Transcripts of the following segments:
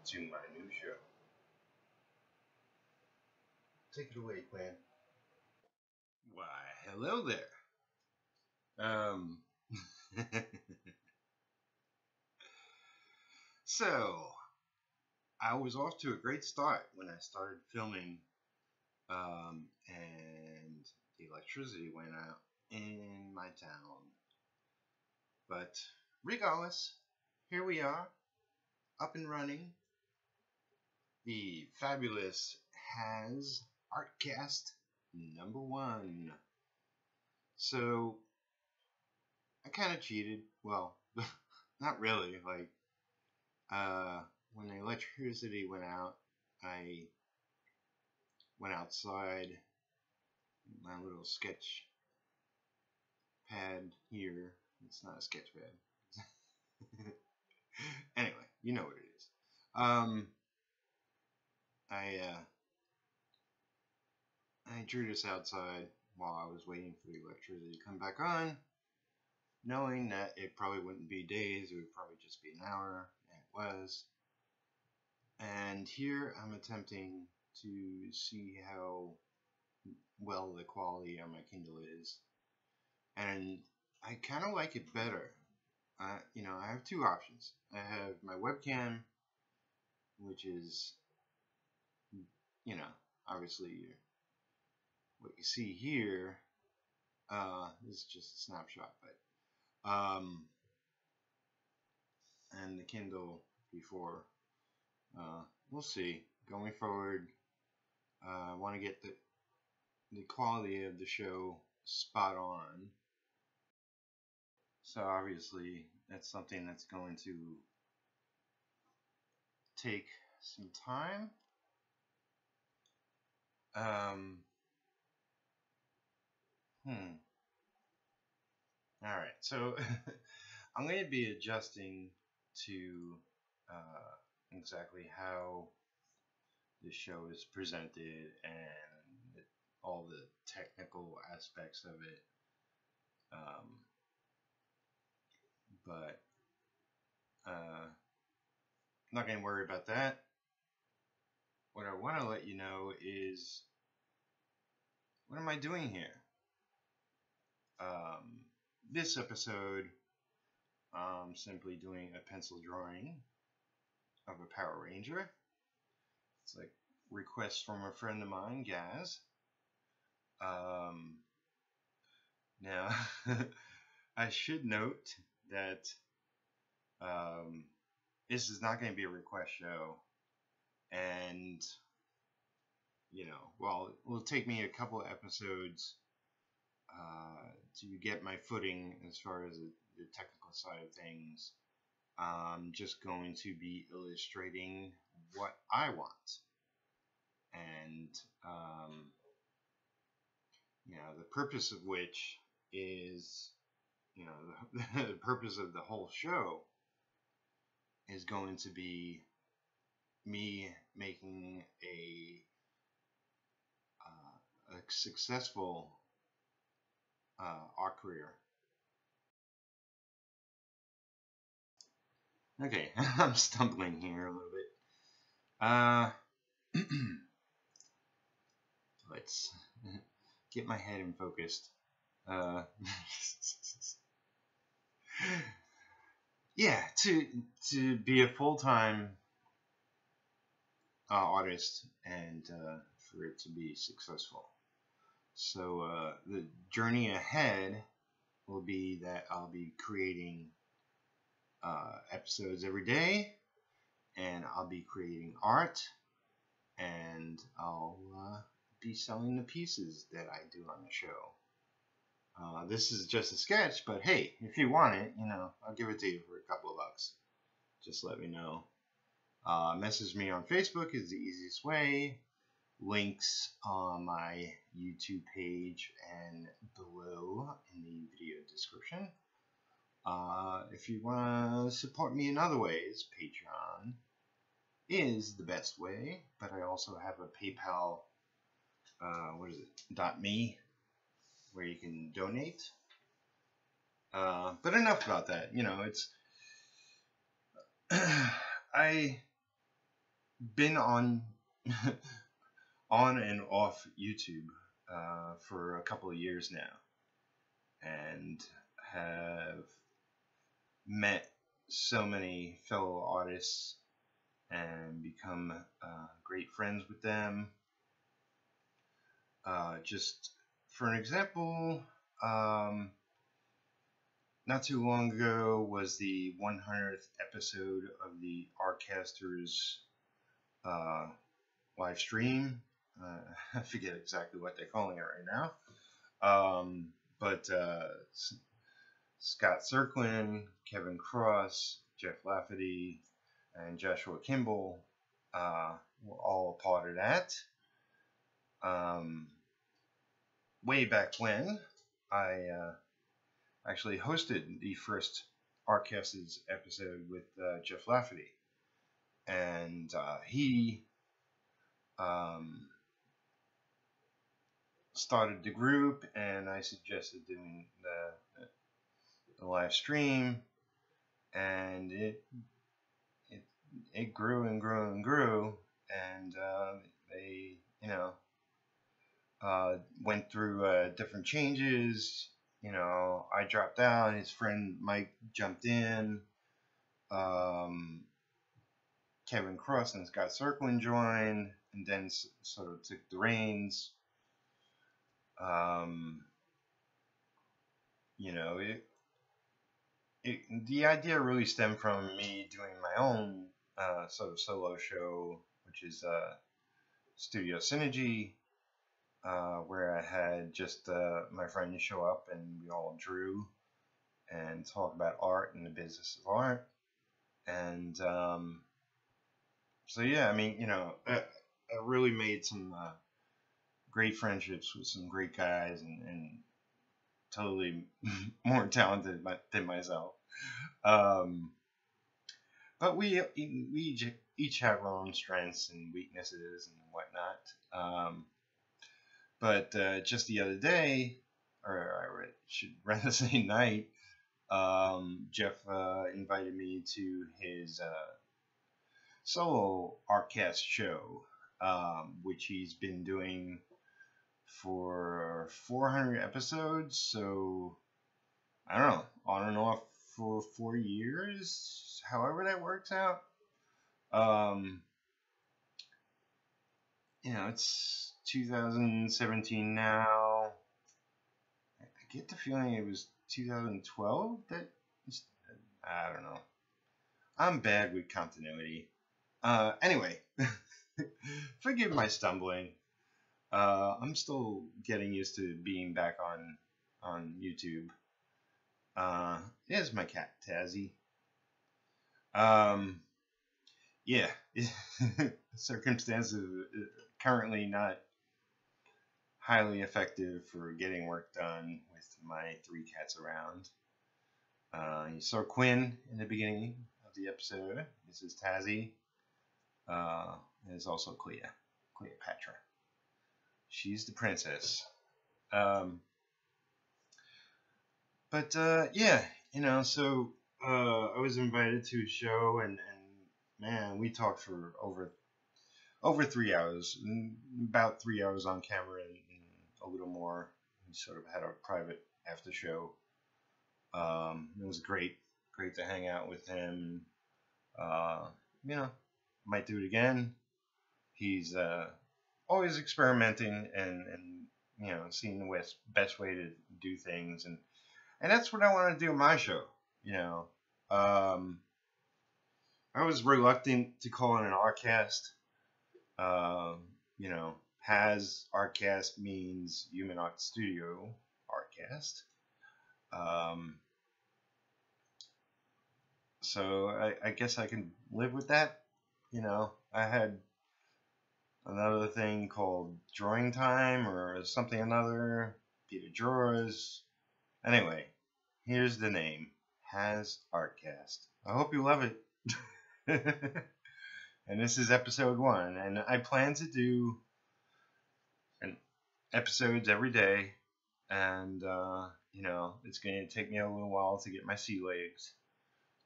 to my new show. Take it away, Clan. Why, hello there. So, I was off to a great start when I started filming, and the electricity went out in my town. But regardless, here we are, up and running. The fabulous has ARTCAST #1. So I kind of cheated. Well, not really. Like, when the electricity went out, I went outside my little sketch pad here. It's not a sketch pad. Anyway, you know what it is. I drew this outside while I was waiting for the electricity to come back on, knowing that it probably wouldn't be days, it would probably just be an hour, and it was. And here I'm attempting to see how well the quality on my Kindle is, and I kind of like it better. I have two options. I have my webcam, which is, obviously what you see here is just a snapshot, but and the Kindle before. We'll see. Going forward, I want to get the quality of the show spot on. So obviously, that's something that's going to take some time. Alright, so I'm going to be adjusting to exactly how the show is presented and all the technical aspects of it. But I'm not going to worry about that. What I want to let you know is, what am I doing here? This episode, I'm simply doing a pencil drawing of a Power Ranger. It's like request from a friend of mine, Gaz. Now, I should note that this is not going to be a request show, and well, it will take me a couple of episodes to get my footing as far as the technical side of things. I'm just going to be illustrating what I want, and the purpose of which is, the purpose of the whole show is going to be me making a successful art career. Okay, I'm stumbling here a little bit. Let's get my head in focused. Yeah, to be a full-time artist and for it to be successful. So the journey ahead will be that I'll be creating episodes every day, and I'll be creating art, and I'll be selling the pieces that I do on the show. This is just a sketch, but hey, if you want it, I'll give it to you for a couple of bucks. Just let me know. Message me on Facebook is the easiest way. Links on my YouTube page and below in the video description. If you want to support me in other ways, Patreon is the best way, but I also have a PayPal, .me, where you can donate. But enough about that. It's been on on and off YouTube for a couple of years now, and have met so many fellow artists and become great friends with them. Just for an example, not too long ago was the 100th episode of the ARTCasters live stream. I forget exactly what they're calling it right now. But Scott Serquin, Kevin Cross, Jeff Lafferty, and Joshua Kimball were all a part of that. Way back when, I actually hosted the first ARTCasters episode with Jeff Lafferty, and he started the group, and I suggested doing the live stream, and it grew and grew and grew, and they went through different changes. I dropped out, his friend Mike jumped in, Kevin Cross and Scott Serquin joined, and then sort of took the reins. The idea really stemmed from me doing my own sort of solo show, which is Studio Synergy, where I had just my friends show up and we all drew and talk about art and the business of art. And so yeah, I mean, I really made some great friendships with some great guys, and totally more talented than myself. But we each have our own strengths and weaknesses and whatnot. But just the other day, or I should rather say night, Jeff invited me to his solo ARTCAST show, which he's been doing for 400 episodes, so I don't know, on and off for 4 years, however that works out. It's 2017 now. I get the feeling it was 2012 that, I don't know. I'm bad with continuity. Anyway, forgive my stumbling. I'm still getting used to being back on YouTube. There's my cat, Tazzy. Yeah, circumstances currently not highly effective for getting work done with my 3 cats around. You saw Quinn in the beginning of the episode. This is Tazzy. There's also Cleopatra. She's the princess. Yeah, so I was invited to a show, and man, we talked for over 3 hours, about 3 hours on camera, and a little more. We sort of had a private after show. It was great to hang out with him. Might do it again. He's always experimenting and seeing the best way to do things, and that's what I want to do in my show. I was reluctant to call it an ARTCAST. Has ARTCAST means Human Art Studio ARTCAST. So I guess I can live with that. I had another thing called Drawing Time or something another, Peter Drawers. Anyway, here's the name, Has ARTCAST. I hope you love it. And this is episode 1, and I plan to do episodes every day, and it's going to take me a little while to get my sea legs.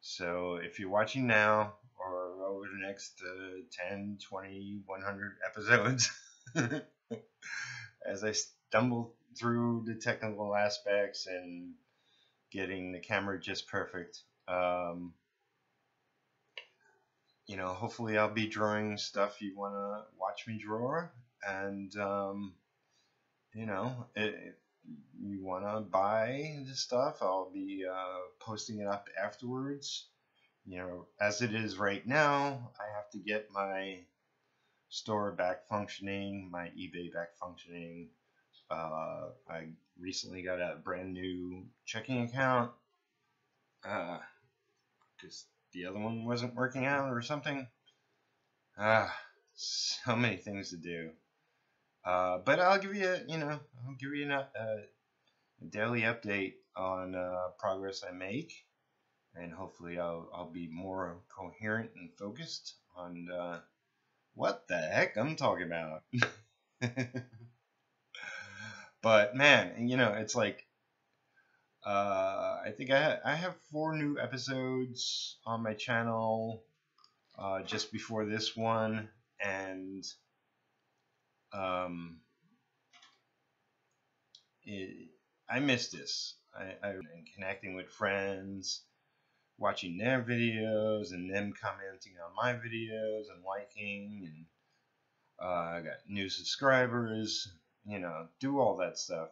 So if you're watching now or over the next 10, 20, 100 episodes as I stumble through the technical aspects and getting the camera just perfect. You know, hopefully I'll be drawing stuff you want to watch me draw, and you know, if you want to buy the stuff, I'll be posting it up afterwards. You know, as it is right now, I have to get my store back functioning, my eBay back functioning. I recently got a brand new checking account because the other one wasn't working out or something. So many things to do. But I'll give you, a daily update on progress I make, and hopefully I'll be more coherent and focused on what the heck I'm talking about. But man, you know, it's like I think I have 4 new episodes on my channel just before this one, and I miss this. I've been connecting with friends, watching their videos, and them commenting on my videos and liking, and I got new subscribers. You know, do all that stuff.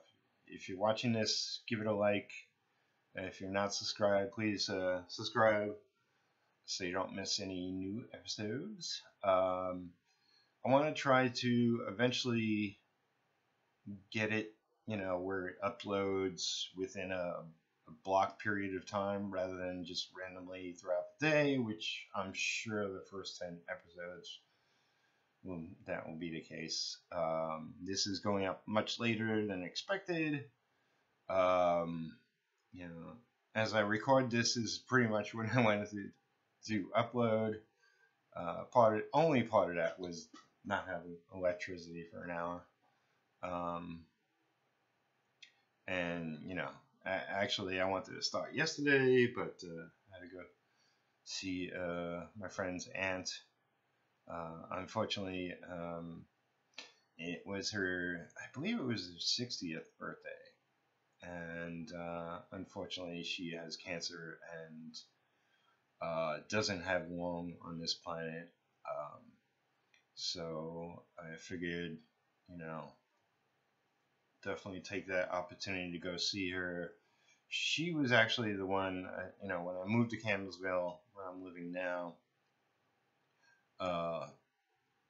If you're watching this, give it a like. If you're not subscribed, please subscribe so you don't miss any new episodes. I want to try to eventually get it, you know, where it uploads within a block period of time rather than just randomly throughout the day, which I'm sure the first 10 episodes that will be the case. This is going up much later than expected. You know, as I record this is pretty much when I wanted to upload. Only part of that was not having electricity for an hour. And you know, actually I wanted to start yesterday, but I had to go see my friend's aunt. Unfortunately, it was I believe it was her 60th birthday, and unfortunately she has cancer and doesn't have long on this planet. So I figured, you know, definitely take that opportunity to go see her. She was actually the one, you know, when I moved to Campbellsville, where I'm living now,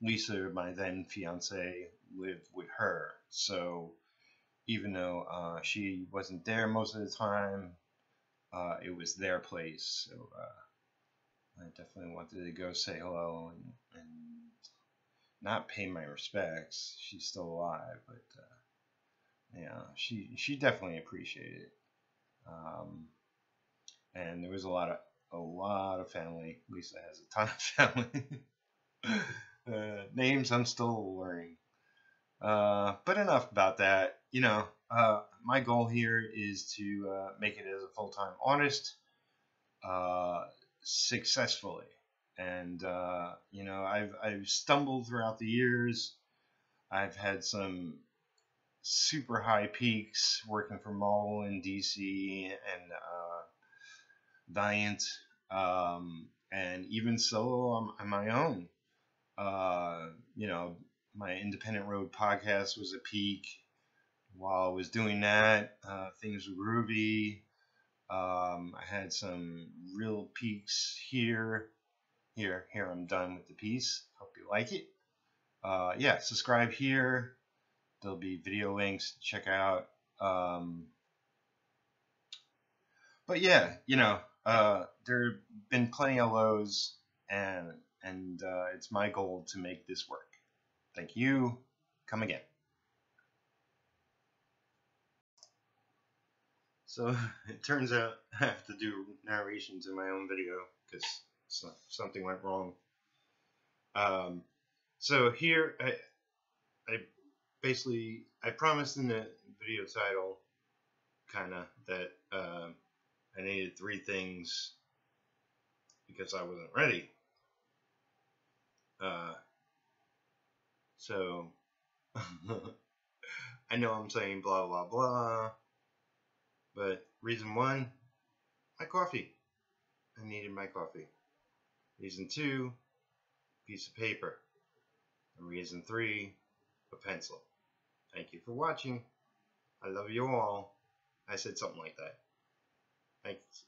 Lisa, my then fiance, lived with her. So even though she wasn't there most of the time, it was their place. So I definitely wanted to go say hello and not pay my respects. She's still alive, but yeah, she definitely appreciated it. And there was a lot of family. Lisa has a ton of family. Names I'm still learning. But enough about that. You know, my goal here is to make it as a full-time artist successfully. And you know, I've stumbled throughout the years. I've had some super high peaks working for Marvel in DC and Valiant, and even solo on my own. You know, my Independent Road podcast was a peak. While I was doing that, things were groovy. I had some real peaks here. Here, I'm done with the piece. Hope you like it. Yeah, subscribe here. There'll be video links to check out. But yeah, you know, there have been plenty of lows, and it's my goal to make this work. Thank you. Come again. So it turns out I have to do narrations in my own video because something went wrong. So here I basically I promised in the video title kind of that I needed 3 things because I wasn't ready. So I know I'm saying blah blah blah, but reason one, my coffee. I needed my coffee. Reason two, piece of paper. And reason three, a pencil. Thank you for watching. I love you all. I said something like that. Thanks.